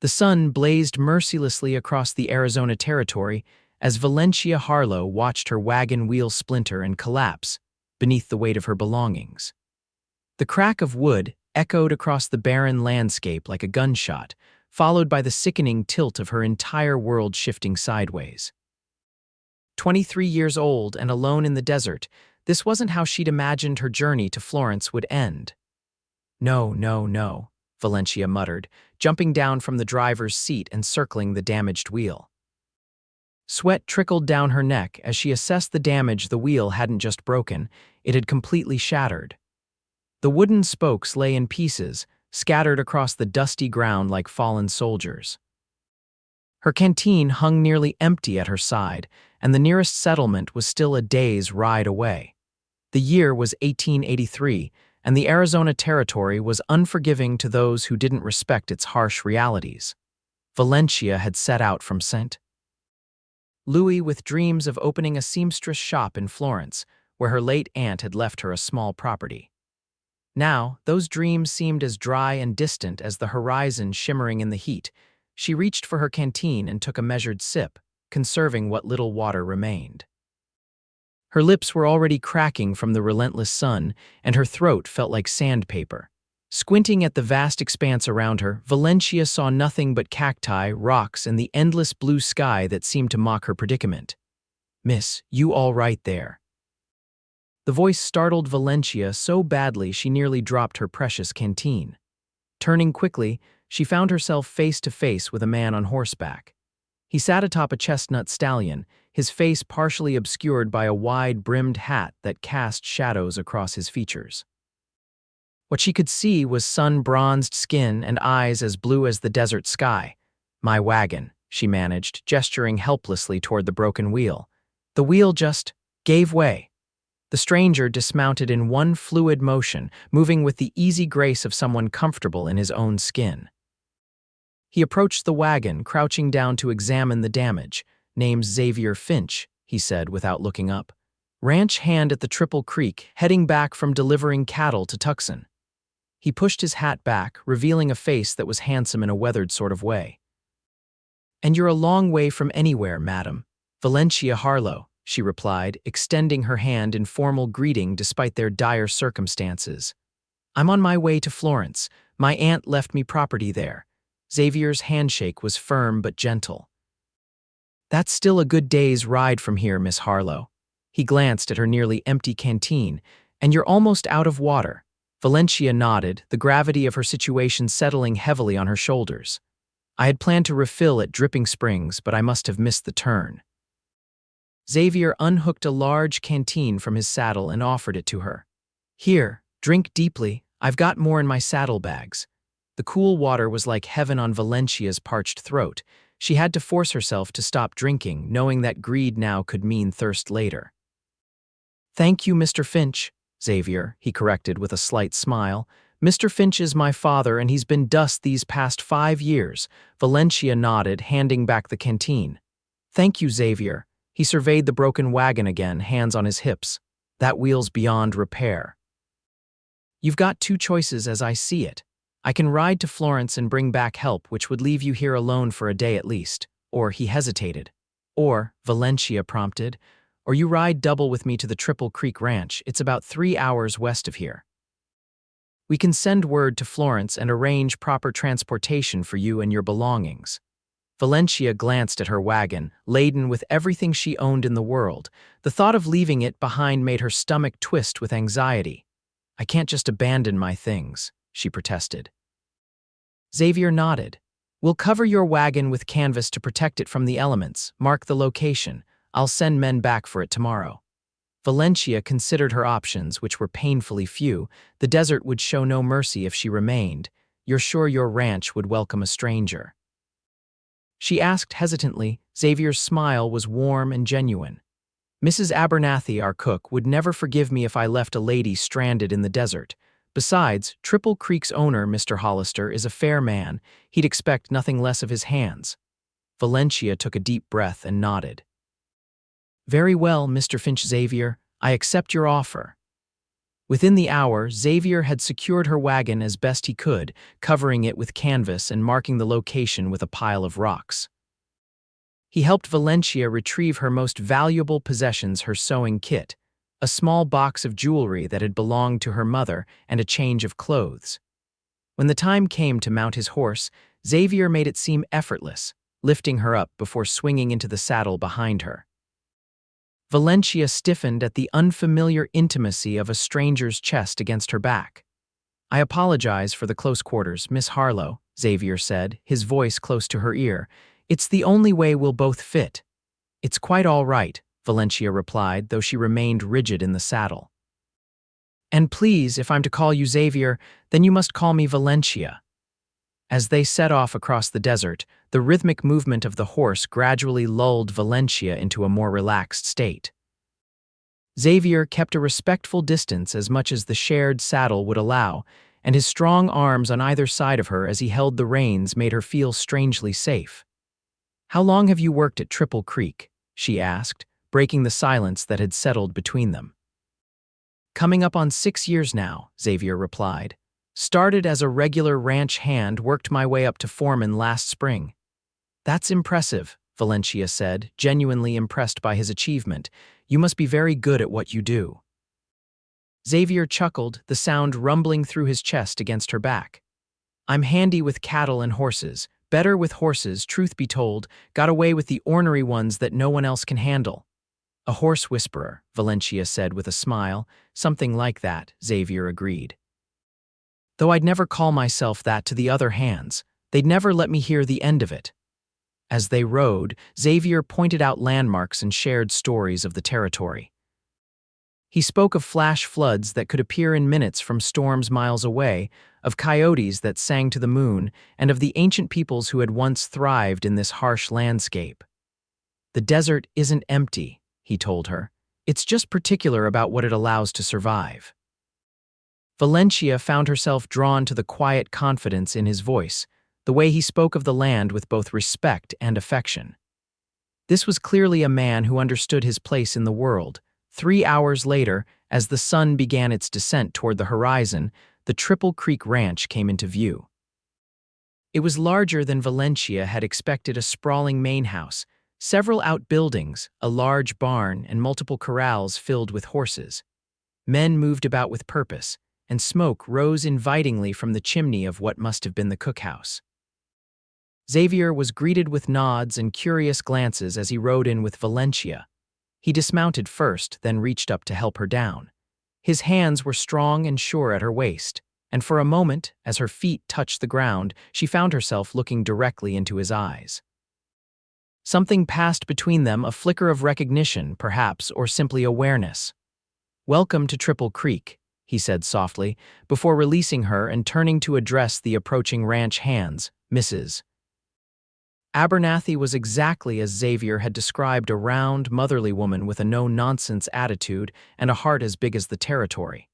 The sun blazed mercilessly across the Arizona territory as Valencia Harlow watched her wagon wheel splinter and collapse beneath the weight of her belongings. The crack of wood echoed across the barren landscape like a gunshot, followed by the sickening tilt of her entire world shifting sideways. 23 years old and alone in the desert, this wasn't how she'd imagined her journey to Florence would end. No, no, no, Valencia muttered, jumping down from the driver's seat and circling the damaged wheel. Sweat trickled down her neck as she assessed the damage the wheel hadn't just broken, it had completely shattered. The wooden spokes lay in pieces, scattered across the dusty ground like fallen soldiers. Her canteen hung nearly empty at her side, and the nearest settlement was still a day's ride away. The year was 1883, and the Arizona Territory was unforgiving to those who didn't respect its harsh realities. Valencia had set out from St. Louis with dreams of opening a seamstress shop in Florence, where her late aunt had left her a small property. Now, those dreams seemed as dry and distant as the horizon shimmering in the heat. She reached for her canteen and took a measured sip, conserving what little water remained. Her lips were already cracking from the relentless sun, and her throat felt like sandpaper. Squinting at the vast expanse around her, Valencia saw nothing but cacti, rocks, and the endless blue sky that seemed to mock her predicament. "Miss, you all right there?" The voice startled Valencia so badly she nearly dropped her precious canteen. Turning quickly, she found herself face to face with a man on horseback. He sat atop a chestnut stallion, his face partially obscured by a wide-brimmed hat that cast shadows across his features. What she could see was sun-bronzed skin and eyes as blue as the desert sky. "My wagon," she managed, gesturing helplessly toward the broken wheel. The wheel just gave way. The stranger dismounted in one fluid motion, moving with the easy grace of someone comfortable in his own skin. He approached the wagon, crouching down to examine the damage. "Name's Xavier Finch," he said without looking up. "Ranch hand at the Triple Creek, heading back from delivering cattle to Tucson." He pushed his hat back, revealing a face that was handsome in a weathered sort of way. "And you're a long way from anywhere, madam." "Valencia Harlow," she replied, extending her hand in formal greeting despite their dire circumstances. "I'm on my way to Florence. My aunt left me property there." Xavier's handshake was firm but gentle. "That's still a good day's ride from here, Miss Harlow." He glanced at her nearly empty canteen. "And you're almost out of water." Valencia nodded, the gravity of her situation settling heavily on her shoulders. "I had planned to refill at Dripping Springs, but I must have missed the turn." Xavier unhooked a large canteen from his saddle and offered it to her. "Here, drink deeply. I've got more in my saddlebags." The cool water was like heaven on Valencia's parched throat. She had to force herself to stop drinking, knowing that greed now could mean thirst later. "Thank you, Mr. Finch." "Xavier," he corrected with a slight smile. "Mr. Finch is my father, and he's been dust these past 5 years." Valencia nodded, handing back the canteen. "Thank you, Xavier." He surveyed the broken wagon again, hands on his hips. "That wheel's beyond repair." "You've got 2 choices as I see it. I can ride to Florence and bring back help, which would leave you here alone for a day at least." Or he hesitated. "Or," Valencia prompted, "or you ride double with me to the Triple Creek Ranch. It's about 3 hours west of here. We can send word to Florence and arrange proper transportation for you and your belongings." Valencia glanced at her wagon, laden with everything she owned in the world. The thought of leaving it behind made her stomach twist with anxiety. "I can't just abandon my things," she protested. Xavier nodded. "We'll cover your wagon with canvas to protect it from the elements. Mark the location. I'll send men back for it tomorrow." Valencia considered her options, which were painfully few. The desert would show no mercy if she remained. "You're sure your ranch would welcome a stranger?" she asked hesitantly. Xavier's smile was warm and genuine. "Mrs. Abernathy, our cook, would never forgive me if I left a lady stranded in the desert. Besides, Triple Creek's owner, Mr. Hollister, is a fair man. He'd expect nothing less of his hands." Valencia took a deep breath and nodded. "Very well, Mr. Finch. Xavier, I accept your offer." Within the hour, Xavier had secured her wagon as best he could, covering it with canvas and marking the location with a pile of rocks. He helped Valencia retrieve her most valuable possessions, her sewing kit, a small box of jewelry that had belonged to her mother, and a change of clothes. When the time came to mount his horse, Xavier made it seem effortless, lifting her up before swinging into the saddle behind her. Valencia stiffened at the unfamiliar intimacy of a stranger's chest against her back. "I apologize for the close quarters, Miss Harlow," Xavier said, his voice close to her ear. "It's the only way we'll both fit." "It's quite all right," Valencia replied, though she remained rigid in the saddle. "And please, if I'm to call you Xavier, then you must call me Valencia." As they set off across the desert, the rhythmic movement of the horse gradually lulled Valencia into a more relaxed state. Xavier kept a respectful distance as much as the shared saddle would allow, and his strong arms on either side of her as he held the reins made her feel strangely safe. "How long have you worked at Triple Creek?" she asked, breaking the silence that had settled between them. "Coming up on 6 years now," Xavier replied. "Started as a regular ranch hand, worked my way up to foreman last spring." "That's impressive," Valencia said, genuinely impressed by his achievement. "You must be very good at what you do." Xavier chuckled, the sound rumbling through his chest against her back. "I'm handy with cattle and horses, better with horses, truth be told, got away with the ornery ones that no one else can handle." "A horse whisperer," Valencia said with a smile. "Something like that," Xavier agreed. "Though I'd never call myself that to the other hands. They'd never let me hear the end of it." As they rode, Xavier pointed out landmarks and shared stories of the territory. He spoke of flash floods that could appear in minutes from storms miles away, of coyotes that sang to the moon, and of the ancient peoples who had once thrived in this harsh landscape. "The desert isn't empty," he told her. "It's just particular about what it allows to survive." Valencia found herself drawn to the quiet confidence in his voice, the way he spoke of the land with both respect and affection. This was clearly a man who understood his place in the world. 3 hours later, as the sun began its descent toward the horizon, the Triple Creek Ranch came into view. It was larger than Valencia had expected, a sprawling main house, several outbuildings, a large barn, and multiple corrals filled with horses. Men moved about with purpose, and smoke rose invitingly from the chimney of what must have been the cookhouse. Xavier was greeted with nods and curious glances as he rode in with Valencia. He dismounted first, then reached up to help her down. His hands were strong and sure at her waist, and for a moment, as her feet touched the ground, she found herself looking directly into his eyes. Something passed between them, a flicker of recognition, perhaps, or simply awareness. "Welcome to Triple Creek," he said softly, before releasing her and turning to address the approaching ranch hands, "Mrs." Abernathy was exactly as Xavier had described, a round, motherly woman with a no-nonsense attitude and a heart as big as the territory.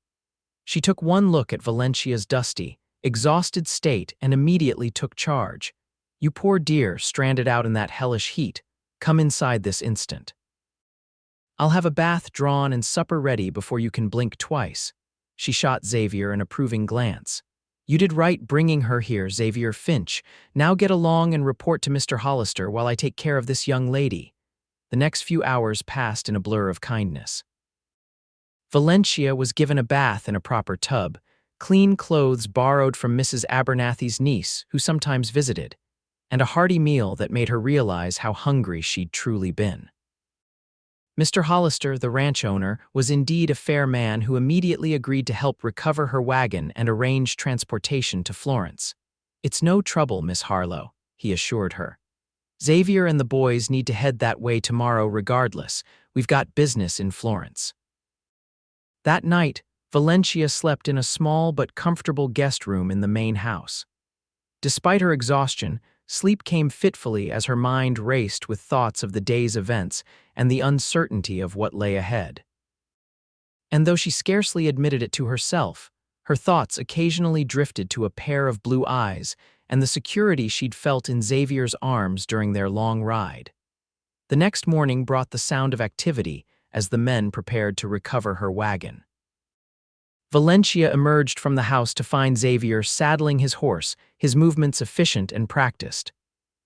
She took one look at Valencia's dusty, exhausted state and immediately took charge. "You poor dear, stranded out in that hellish heat. Come inside this instant. I'll have a bath drawn and supper ready before you can blink twice." She shot Xavier an approving glance. "You did right bringing her here, Xavier Finch. Now get along and report to Mr. Hollister while I take care of this young lady." The next few hours passed in a blur of kindness. Valencia was given a bath in a proper tub, clean clothes borrowed from Mrs. Abernathy's niece, who sometimes visited, and a hearty meal that made her realize how hungry she'd truly been. Mr. Hollister, the ranch owner, was indeed a fair man who immediately agreed to help recover her wagon and arrange transportation to Florence. "It's no trouble, Miss Harlow," he assured her. "Xavier and the boys need to head that way tomorrow regardless. We've got business in Florence." That night, Valencia slept in a small but comfortable guest room in the main house. Despite her exhaustion, sleep came fitfully as her mind raced with thoughts of the day's events and the uncertainty of what lay ahead. And though she scarcely admitted it to herself, her thoughts occasionally drifted to a pair of blue eyes and the security she'd felt in Xavier's arms during their long ride. The next morning brought the sound of activity as the men prepared to recover her wagon. Valencia emerged from the house to find Xavier saddling his horse, his movements efficient and practiced.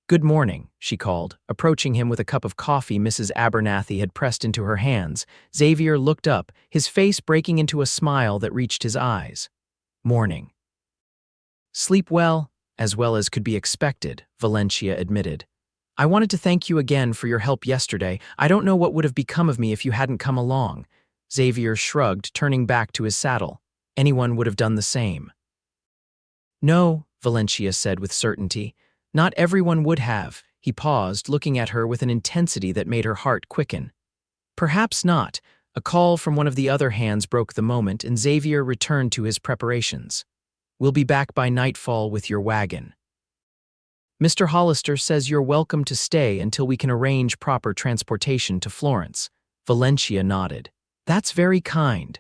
"Good morning," she called, approaching him with a cup of coffee Mrs. Abernathy had pressed into her hands. Xavier looked up, his face breaking into a smile that reached his eyes. "Morning." "Sleep well as could be expected," Valencia admitted. "I wanted to thank you again for your help yesterday. I don't know what would have become of me if you hadn't come along." Xavier shrugged, turning back to his saddle. "Anyone would have done the same." "No," Valencia said with certainty. "Not everyone would have." He paused, looking at her with an intensity that made her heart quicken. "Perhaps not." A call from one of the other hands broke the moment, and Xavier returned to his preparations. "We'll be back by nightfall with your wagon. Mr. Hollister says you're welcome to stay until we can arrange proper transportation to Florence." Valencia nodded. "That's very kind."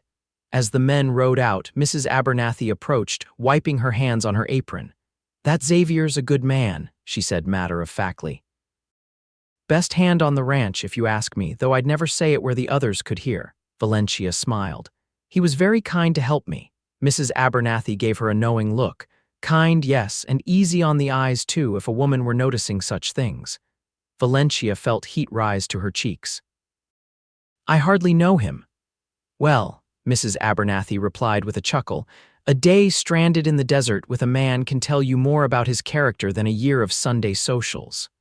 As the men rode out, Mrs. Abernathy approached, wiping her hands on her apron. "That Xavier's a good man," she said matter-of-factly. "Best hand on the ranch, if you ask me, though I'd never say it where the others could hear." Valencia smiled. "He was very kind to help me." Mrs. Abernathy gave her a knowing look. "Kind, yes, and easy on the eyes, too, if a woman were noticing such things." Valencia felt heat rise to her cheeks. "I hardly know him." "Well," Mrs. Abernathy replied with a chuckle, "a day stranded in the desert with a man can tell you more about his character than a year of Sunday socials."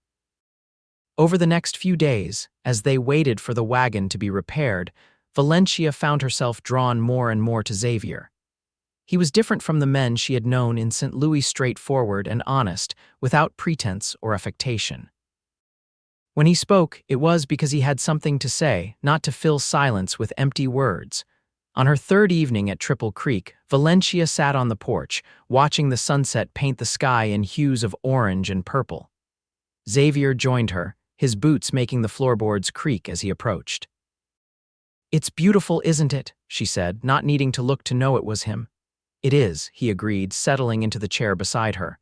Over the next few days, as they waited for the wagon to be repaired, Valencia found herself drawn more and more to Xavier. He was different from the men she had known in St. Louis, straightforward and honest, without pretense or affectation. When he spoke, it was because he had something to say, not to fill silence with empty words. On her third evening at Triple Creek, Valencia sat on the porch, watching the sunset paint the sky in hues of orange and purple. Xavier joined her, his boots making the floorboards creak as he approached. "It's beautiful, isn't it?" she said, not needing to look to know it was him. "It is," he agreed, settling into the chair beside her.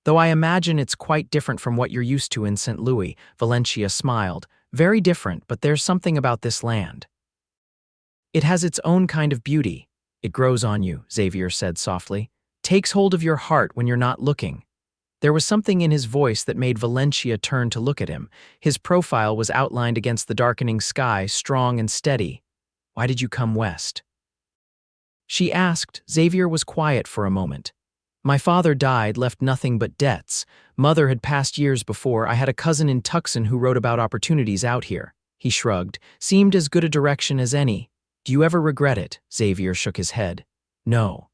"Though I imagine it's quite different from what you're used to in St. Louis," Valencia smiled. "Very different, but there's something about this land. It has its own kind of beauty. It grows on you," Xavier said softly. "Takes hold of your heart when you're not looking." There was something in his voice that made Valencia turn to look at him. His profile was outlined against the darkening sky, strong and steady. "Why did you come west?" she asked. Xavier was quiet for a moment. "My father died, left nothing but debts. Mother had passed years before. I had a cousin in Tucson who wrote about opportunities out here." He shrugged. "Seemed as good a direction as any." "Do you ever regret it?" Xavier shook his head. "No.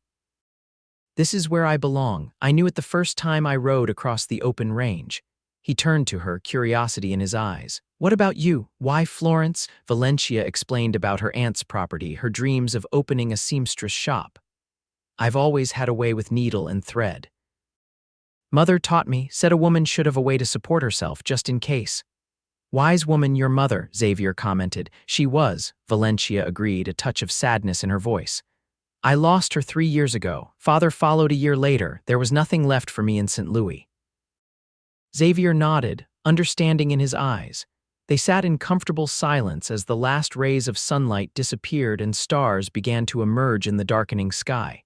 This is where I belong. I knew it the first time I rode across the open range." He turned to her, curiosity in his eyes. "What about you? Why Florence?" Valencia explained about her aunt's property, her dreams of opening a seamstress shop. "I've always had a way with needle and thread. Mother taught me, said a woman should have a way to support herself, just in case." "Wise woman, your mother," Xavier commented. "She was," Valencia agreed, a touch of sadness in her voice. "I lost her 3 years ago. Father followed a year later. There was nothing left for me in St. Louis." Xavier nodded, understanding in his eyes. They sat in comfortable silence as the last rays of sunlight disappeared and stars began to emerge in the darkening sky.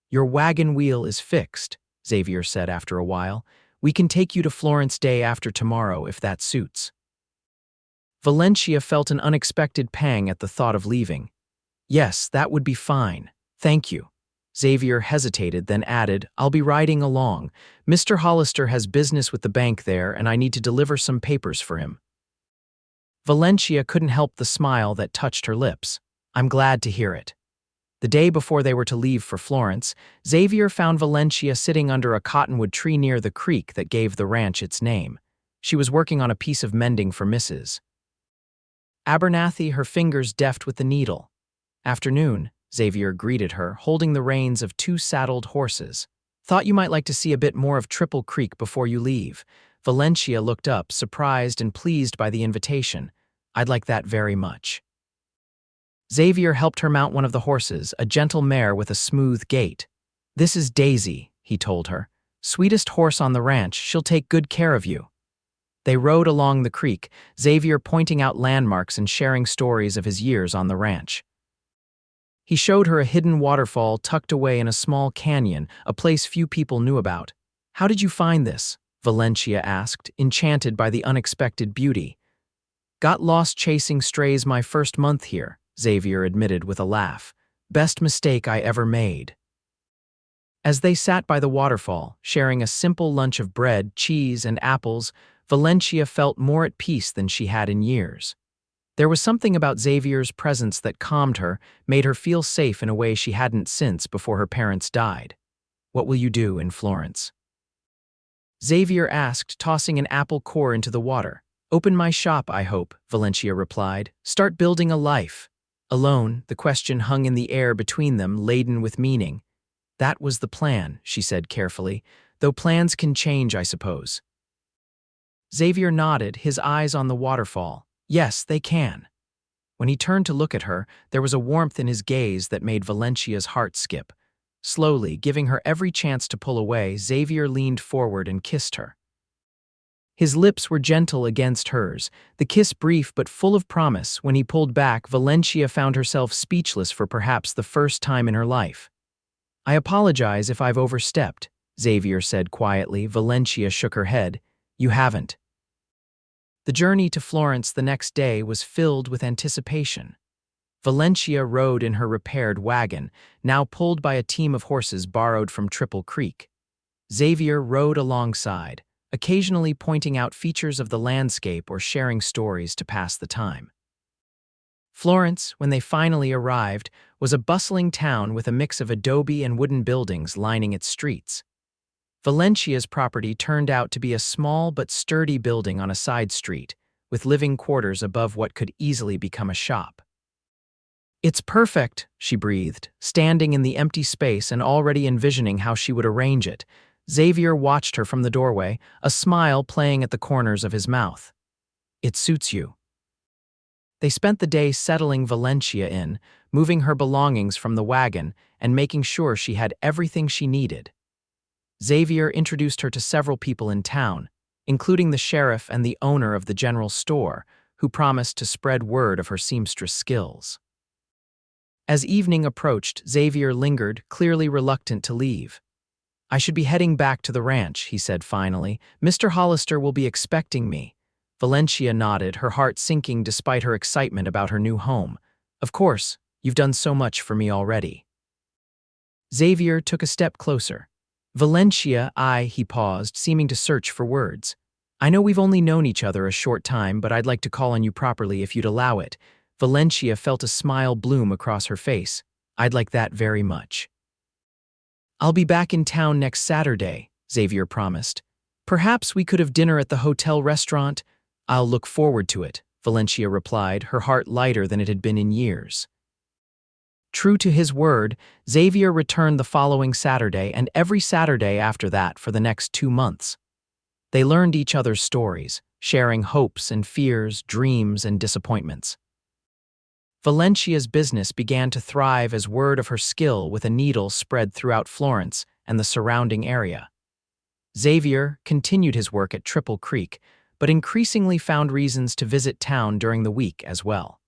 "Your wagon wheel is fixed," Xavier said after a while. "We can take you to Florence day after tomorrow if that suits." Valencia felt an unexpected pang at the thought of leaving. "Yes, that would be fine. Thank you." Xavier hesitated, then added, "I'll be riding along. Mr. Hollister has business with the bank there, and I need to deliver some papers for him." Valencia couldn't help the smile that touched her lips. "I'm glad to hear it." The day before they were to leave for Florence, Xavier found Valencia sitting under a cottonwood tree near the creek that gave the ranch its name. She was working on a piece of mending for Mrs. Abernathy, her fingers deft with the needle. "Afternoon," Xavier greeted her, holding the reins of 2 saddled horses. "Thought you might like to see a bit more of Triple Creek before you leave." Valencia looked up, surprised and pleased by the invitation. "I'd like that very much." Xavier helped her mount one of the horses, a gentle mare with a smooth gait. "This is Daisy," he told her. "Sweetest horse on the ranch. She'll take good care of you." They rode along the creek, Xavier pointing out landmarks and sharing stories of his years on the ranch. He showed her a hidden waterfall tucked away in a small canyon, a place few people knew about. "How did you find this?" Valencia asked, enchanted by the unexpected beauty. "Got lost chasing strays my first month here," Xavier admitted with a laugh. "Best mistake I ever made." As they sat by the waterfall, sharing a simple lunch of bread, cheese, and apples, Valencia felt more at peace than she had in years. There was something about Xavier's presence that calmed her, made her feel safe in a way she hadn't since before her parents died. "What will you do in Florence?" Xavier asked, tossing an apple core into the water. "Open my shop, I hope," Valencia replied. "Start building a life." Alone, the question hung in the air between them, laden with meaning. "That was the plan," she said carefully, "though plans can change, I suppose." Xavier nodded, his eyes on the waterfall. "Yes, they can." When he turned to look at her, there was a warmth in his gaze that made Valencia's heart skip. Slowly, giving her every chance to pull away, Xavier leaned forward and kissed her. His lips were gentle against hers, the kiss brief but full of promise. When he pulled back, Valencia found herself speechless for perhaps the first time in her life. "I apologize if I've overstepped," Xavier said quietly. Valencia shook her head. "You haven't." The journey to Florence the next day was filled with anticipation. Valencia rode in her repaired wagon, now pulled by a team of horses borrowed from Triple Creek. Xavier rode alongside, occasionally pointing out features of the landscape or sharing stories to pass the time. Florence, when they finally arrived, was a bustling town with a mix of adobe and wooden buildings lining its streets. Valencia's property turned out to be a small but sturdy building on a side street, with living quarters above what could easily become a shop. "It's perfect," she breathed, standing in the empty space and already envisioning how she would arrange it. Xavier watched her from the doorway, a smile playing at the corners of his mouth. "It suits you." They spent the day settling Valencia in, moving her belongings from the wagon, and making sure she had everything she needed. Xavier introduced her to several people in town, including the sheriff and the owner of the general store, who promised to spread word of her seamstress skills. As evening approached, Xavier lingered, clearly reluctant to leave. "I should be heading back to the ranch," he said finally. "Mr. Hollister will be expecting me." Valencia nodded, her heart sinking despite her excitement about her new home. "Of course, you've done so much for me already." Xavier took a step closer. "Valencia, he paused, seeming to search for words. "I know we've only known each other a short time, but I'd like to call on you properly if you'd allow it." Valencia felt a smile bloom across her face. "I'd like that very much." "I'll be back in town next Saturday," Xavier promised. "Perhaps we could have dinner at the hotel restaurant." "I'll look forward to it," Valencia replied, her heart lighter than it had been in years. True to his word, Xavier returned the following Saturday and every Saturday after that for the next 2 months. They learned each other's stories, sharing hopes and fears, dreams and disappointments. Valencia's business began to thrive as word of her skill with a needle spread throughout Florence and the surrounding area. Xavier continued his work at Triple Creek, but increasingly found reasons to visit town during the week as well.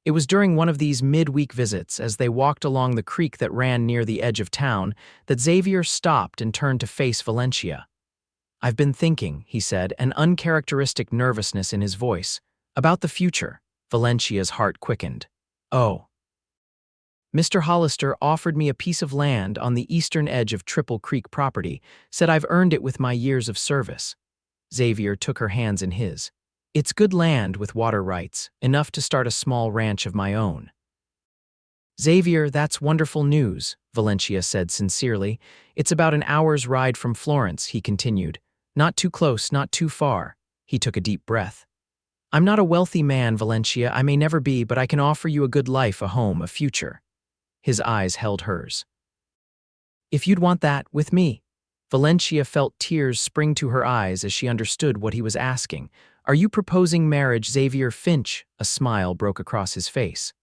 It was during one of these mid-week visits, as they walked along the creek that ran near the edge of town, that Xavier stopped and turned to face Valencia. "I've been thinking," he said, an uncharacteristic nervousness in his voice, "about the future." Valencia's heart quickened. "Oh." "Mr. Hollister offered me a piece of land on the eastern edge of Triple Creek property, said I've earned it with my years of service." Xavier took her hands in his. "It's good land with water rights, enough to start a small ranch of my own." "Xavier, that's wonderful news," Valencia said sincerely. "It's about an hour's ride from Florence," he continued. "Not too close, not too far." He took a deep breath. "I'm not a wealthy man, Valencia, I may never be, but I can offer you a good life, a home, a future." His eyes held hers. "If you'd want that, with me." Valencia felt tears spring to her eyes as she understood what he was asking. "Are you proposing marriage, Xavier Finch?" A smile broke across his face.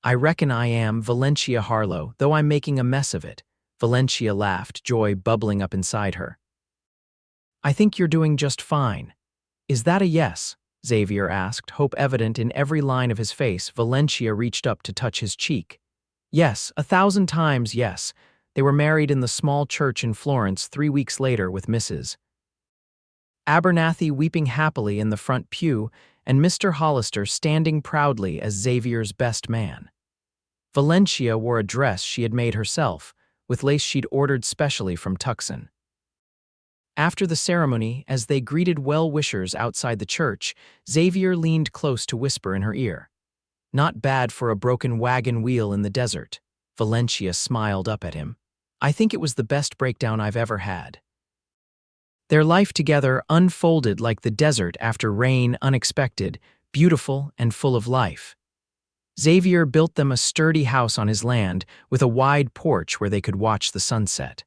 "I reckon I am, Valencia Harlow, though I'm making a mess of it." Valencia laughed, joy bubbling up inside her. "I think you're doing just fine." "Is that a yes?" Xavier asked, hope evident in every line of his face. Valencia reached up to touch his cheek. Yes, 1,000 times yes. They were married in the small church in Florence 3 weeks later with Mrs. Abernathy weeping happily in the front pew and Mr. Hollister standing proudly as Xavier's best man. Valencia wore a dress she had made herself, with lace she'd ordered specially from Tucson. After the ceremony, as they greeted well-wishers outside the church, Xavier leaned close to whisper in her ear. "Not bad for a broken wagon wheel in the desert." Valencia smiled up at him. "I think it was the best breakdown I've ever had." Their life together unfolded like the desert after rain, unexpected, beautiful, and full of life. Xavier built them a sturdy house on his land with a wide porch where they could watch the sunset.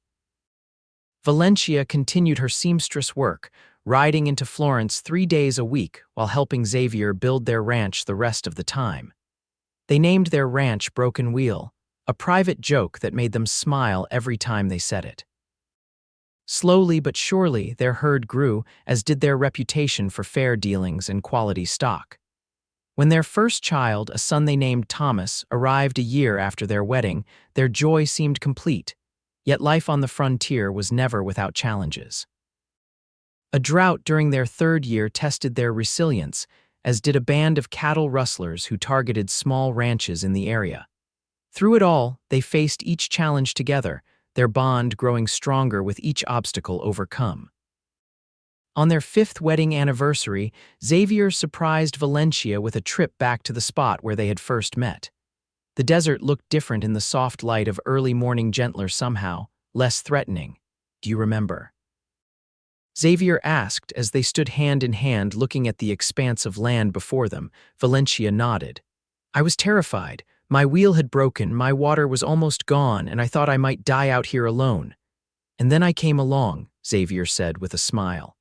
Valencia continued her seamstress work, riding into Florence 3 days a week while helping Xavier build their ranch the rest of the time. They named their ranch Broken Wheel, a private joke that made them smile every time they said it. Slowly but surely, their herd grew, as did their reputation for fair dealings and quality stock. When their first child, a son they named Thomas, arrived a year after their wedding, their joy seemed complete. Yet life on the frontier was never without challenges. A drought during their 3rd year tested their resilience, as did a band of cattle rustlers who targeted small ranches in the area. Through it all, they faced each challenge together, their bond growing stronger with each obstacle overcome. On their 5th wedding anniversary, Xavier surprised Valencia with a trip back to the spot where they had first met. The desert looked different in the soft light of early morning, gentler somehow, less threatening. "Do you remember?" Xavier asked as they stood hand in hand looking at the expanse of land before them. Valencia nodded. "I was terrified. My wheel had broken, my water was almost gone, and I thought I might die out here alone. And then I came along," Xavier said with a smile.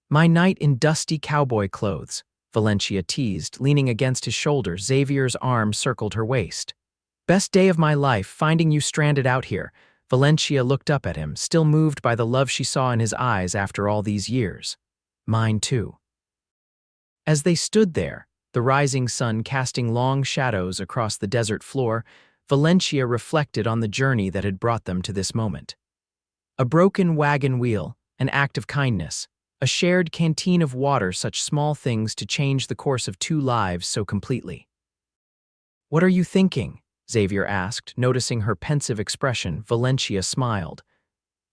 "My knight in dusty cowboy clothes," Valencia teased, leaning against his shoulder. Xavier's arm circled her waist. "Best day of my life, finding you stranded out here." Valencia looked up at him, still moved by the love she saw in his eyes after all these years. "Mine too." As they stood there, the rising sun casting long shadows across the desert floor, Valencia reflected on the journey that had brought them to this moment. A broken wagon wheel, an act of kindness, a shared canteen of water, such small things to change the course of 2 lives so completely. "What are you thinking?" Xavier asked, noticing her pensive expression. Valencia smiled.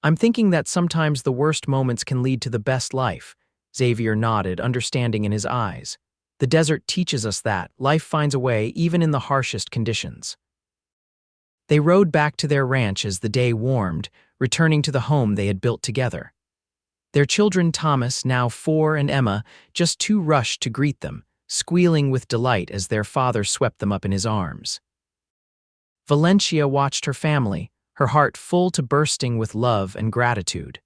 "I'm thinking that sometimes the worst moments can lead to the best life." Xavier nodded, understanding in his eyes. "The desert teaches us that life finds a way even in the harshest conditions." They rode back to their ranch as the day warmed, returning to the home they had built together. Their children, Thomas, now 4, and Emma, just 2, rushed to greet them, squealing with delight as their father swept them up in his arms. Valencia watched her family, her heart full to bursting with love and gratitude.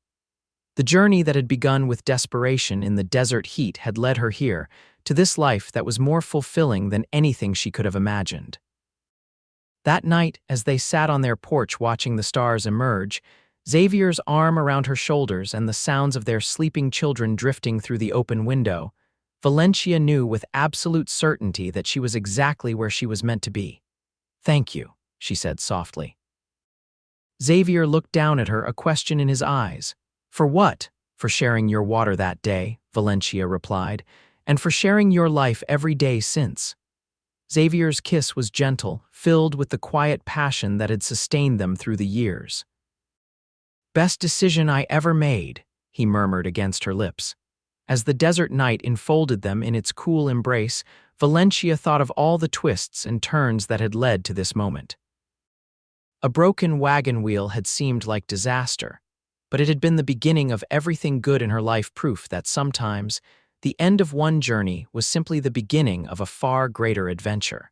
The journey that had begun with desperation in the desert heat had led her here, to this life that was more fulfilling than anything she could have imagined. That night, as they sat on their porch watching the stars emerge, Xavier's arm around her shoulders and the sounds of their sleeping children drifting through the open window, Valencia knew with absolute certainty that she was exactly where she was meant to be. "Thank you," she said softly. Xavier looked down at her, a question in his eyes. "For what?" "For sharing your water that day," Valencia replied, "and for sharing your life every day since." Xavier's kiss was gentle, filled with the quiet passion that had sustained them through the years. "Best decision I ever made," he murmured against her lips. As the desert night enfolded them in its cool embrace, Valencia thought of all the twists and turns that had led to this moment. A broken wagon wheel had seemed like disaster, but it had been the beginning of everything good in her life, proof that sometimes the end of one journey was simply the beginning of a far greater adventure.